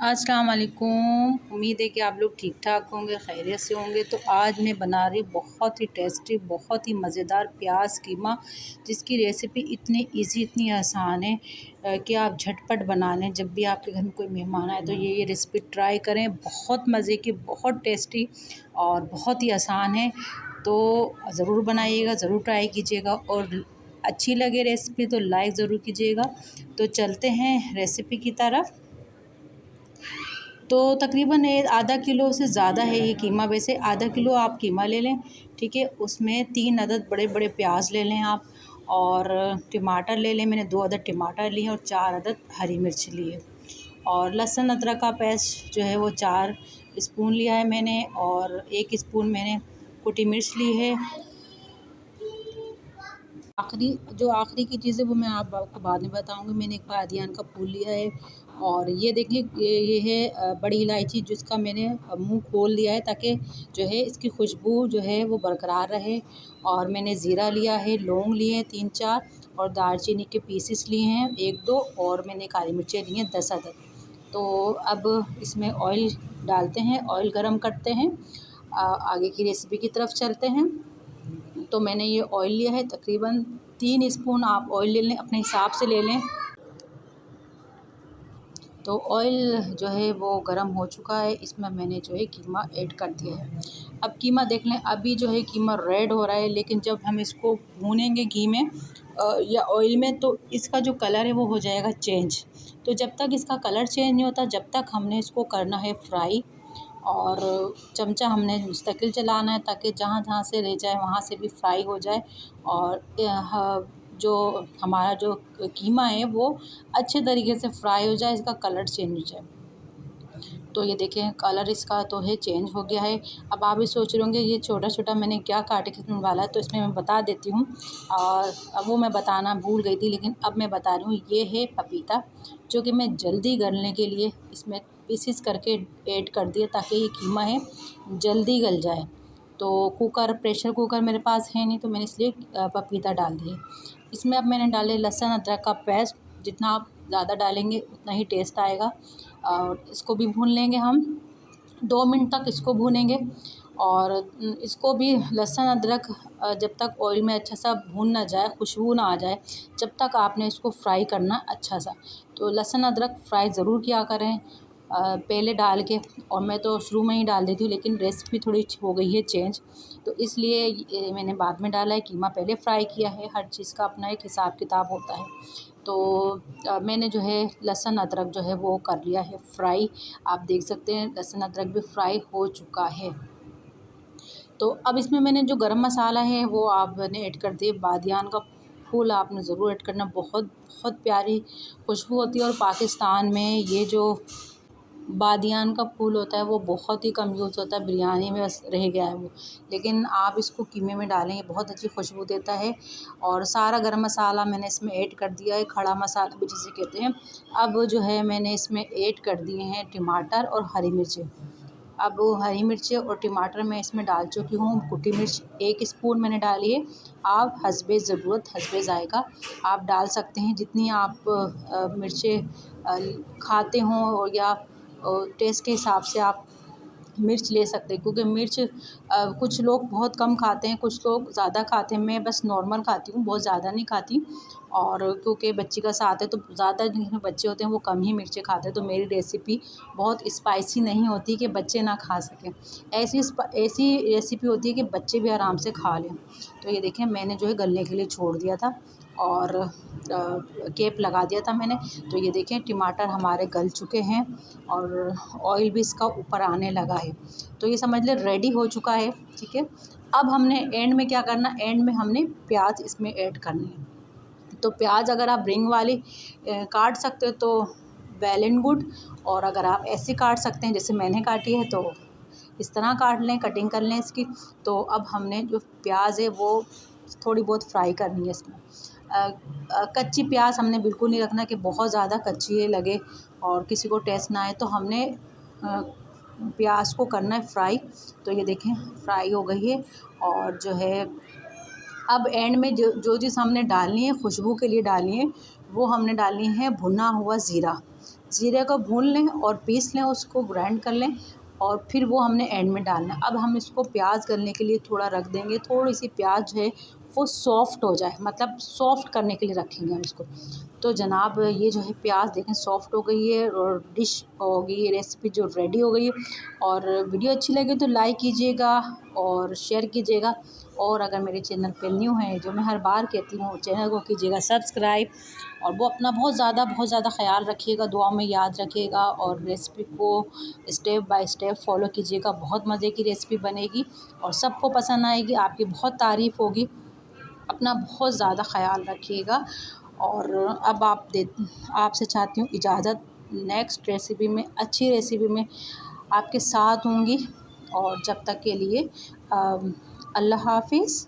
अस्सलाम वालेकुम। उम्मीद है कि आप लोग ठीक ठाक होंगे, खैरियत से होंगे। तो आज मैं बना रही बहुत ही टेस्टी, बहुत ही मज़ेदार प्याज कीमा, जिसकी रेसिपी इतनी इजी, इतनी आसान है कि आप झटपट बना लें। जब भी आपके घर में कोई मेहमान आए तो ये रेसिपी ट्राई करें। बहुत मज़े की, बहुत टेस्टी और बहुत ही आसान है। तो ज़रूर बनाइएगा, ज़रूर ट्राई कीजिएगा और अच्छी लगे रेसिपी तो लाइक ज़रूर कीजिएगा। तो चलते हैं रेसिपी की तरफ। तो तकरीबन ये आधा किलो से ज़्यादा है ये कीमा। वैसे आधा किलो आप कीमा ले लें, ठीक है। उसमें 3 अदद बड़े बड़े प्याज ले लें आप, और टमाटर ले लें। मैंने 2 अदद टमाटर लिए और 4 अदद हरी मिर्च लिए, और लहसुन अदरक का पेस्ट जो है वो 4 स्पून लिया है मैंने, और 1 स्पून मैंने कुटी मिर्च ली है। आखिरी की चीज़ है वो मैं आपको बाद में बताऊंगी। मैंने एक बादियान का फूल लिया है, और ये देखिए ये है बड़ी इलायची, जिसका मैंने मुंह खोल दिया है ताकि जो है इसकी खुशबू जो है वो बरकरार रहे। और मैंने ज़ीरा लिया है, लौंग लिए हैं 3-4, और दालचीनी के पीसेस लिए हैं 1-2, और मैंने काली मिर्चें ली हैं 10 अदद। तो अब इसमें ऑयल डालते हैं, ऑयल गरम करते हैं। आगे की रेसिपी की तरफ चलते हैं। तो मैंने ये ऑयल लिया है, तकरीबन 3 स्पून आप ऑयल ले लें, अपने हिसाब से ले लें। तो ऑयल जो है वो गरम हो चुका है, इसमें मैंने जो है कीमा ऐड कर दिया है। अब कीमा देख लें, अभी जो है कीमा रेड हो रहा है, लेकिन जब हम इसको भूनेंगे घी में या ऑयल में, तो इसका जो कलर है वो हो जाएगा चेंज। तो जब तक इसका कलर चेंज नहीं होता, जब तक हमने इसको करना है फ्राई। और चमचा हमने मुस्तकिल चलाना है ताकि जहाँ जहाँ से रह जाए वहाँ से भी फ्राई हो जाए, और जो हमारा जो कीमा है वो अच्छे तरीके से फ्राई हो जाए, इसका कलर चेंज हो जाए। तो ये देखें कलर इसका तो है चेंज हो गया है। अब आप भी सोच रहे होंगे ये छोटा छोटा मैंने क्या काट के इसमें डाला है, तो इसमें मैं बता देती हूँ। और अब वो मैं बताना भूल गई थी, लेकिन अब मैं बता रही हूँ। ये है पपीता, जो कि मैं जल्दी गलने के लिए इसमें पीसेस करके ऐड कर दिया ताकि ये कीमा है जल्दी गल जाए। तो प्रेशर कुकर मेरे पास है नहीं, तो मैंने इसलिए पपीता डाल दिए। इसमें अब मैंने डाले लहसुन अदरक का पेस्ट। जितना आप ज़्यादा डालेंगे उतना ही टेस्ट आएगा। और इसको भी भून लेंगे हम, 2 मिनट तक इसको भूनेंगे। और इसको भी लहसुन अदरक जब तक ऑयल में अच्छा सा भून ना जाए, खुशबू ना आ जाए, जब तक आपने इसको फ्राई करना अच्छा सा। तो लहसुन अदरक फ्राई ज़रूर किया करें पहले डाल के। और मैं तो शुरू में ही डाल देती हूँ, लेकिन रेसिपी थोड़ी हो गई है चेंज, तो इसलिए मैंने बाद में डाला है। कीमा पहले फ्राई किया है। हर चीज़ का अपना एक हिसाब किताब होता है। तो मैंने जो है लहसुन अदरक जो है वो कर लिया है फ्राई। आप देख सकते हैं लहसुन अदरक भी फ्राई हो चुका है। तो अब इसमें मैंने जो गरम मसाला है वो आपने ऐड कर दिए। बादियान का फूल आपने ज़रूर ऐड करना, बहुत बहुत प्यारी खुशबू होती है। और पाकिस्तान में ये जो बादियान का फूल होता है वो बहुत ही कम यूज़ होता है, बिरयानी में बस रह गया है वो। लेकिन आप इसको कीमे में डालें, ये बहुत अच्छी खुशबू देता है। और सारा गरम मसाला मैंने इसमें ऐड कर दिया है, खड़ा मसाला भी जिसे कहते हैं। अब जो है मैंने इसमें ऐड कर दिए हैं टमाटर और हरी मिर्चें। अब हरी मिर्चें और टमाटर मैं इसमें डाल चुकी हूँ। कुटी मिर्च 1 स्पून मैंने डाली है। आप हस्बे ज़रूरत, हस्बे ज़ायक़ा आप डाल सकते हैं, जितनी आप मिर्चें खाते हों, और या टेस्ट के हिसाब से आप मिर्च ले सकते हैं। क्योंकि मिर्च कुछ लोग बहुत कम खाते हैं, कुछ लोग ज़्यादा खाते हैं। मैं बस नॉर्मल खाती हूँ, बहुत ज़्यादा नहीं खाती। और क्योंकि बच्ची का साथ है, तो ज़्यादा जिनके बच्चे होते हैं वो कम ही मिर्चें खाते हैं। तो मेरी रेसिपी बहुत स्पाइसी नहीं होती कि बच्चे ना खा सकें। ऐसी रेसिपी होती है कि बच्चे भी आराम से खा लें। तो ये देखें मैंने जो है गलने के लिए छोड़ दिया था, और कैप लगा दिया था मैंने। तो ये देखें टमाटर हमारे गल चुके हैं, और ऑयल भी इसका ऊपर आने लगा है। तो ये समझ लें रेडी हो चुका है, ठीक है। अब हमने एंड में क्या करना, एंड में हमने प्याज इसमें ऐड करनी है। तो प्याज अगर आप रिंग वाली काट सकते हो तो वेल एंड गुड, और अगर आप ऐसे काट सकते हैं जैसे मैंने काटी है, तो इस तरह काट लें, कटिंग कर लें इसकी। तो अब हमने जो प्याज है वो थोड़ी बहुत फ्राई करनी है इसमें। कच्ची प्याज हमने बिल्कुल नहीं रखना कि बहुत ज़्यादा कच्ची लगे और किसी को टेस्ट ना आए। तो हमने प्याज को करना है फ्राई। तो ये देखें फ्राई हो गई है। और जो है अब एंड में जो चीज़ हमने डालनी है खुशबू के लिए डालनी है, वो हमने डालनी है भुना हुआ ज़ीरा। ज़ीरे को भून लें और पीस लें, उसको ग्राइंड कर लें और फिर वो हमने एंड में डालना है। अब हम इसको प्याज गलने के लिए थोड़ा रख देंगे, थोड़ी सी प्याज है वो सॉफ़्ट हो जाए, मतलब सॉफ़्ट करने के लिए रखेंगे हम इसको। तो जनाब ये जो है प्याज देखें सॉफ़्ट हो गई है और डिश होगी, ये रेसिपी जो रेडी हो गई है। और वीडियो अच्छी लगे तो लाइक कीजिएगा और शेयर कीजिएगा, और अगर मेरे चैनल पे न्यू हैं, जो मैं हर बार कहती हूँ, चैनल को कीजिएगा सब्सक्राइब। और वो अपना बहुत ज़्यादा ख़याल रखिएगा, दुआ में याद रखिएगा और रेसिपी को स्टेप बाय स्टेप फॉलो कीजिएगा। बहुत मज़े की रेसिपी बनेगी और सबको पसंद आएगी, आपकी बहुत तारीफ़ होगी। अपना बहुत ज़्यादा ख़याल रखिएगा। और अब आपसे चाहती हूँ इजाज़त। नेक्स्ट रेसिपी में, अच्छी रेसिपी में आपके साथ होंगी, और जब तक के लिए अल्लाह हाफ़िज़।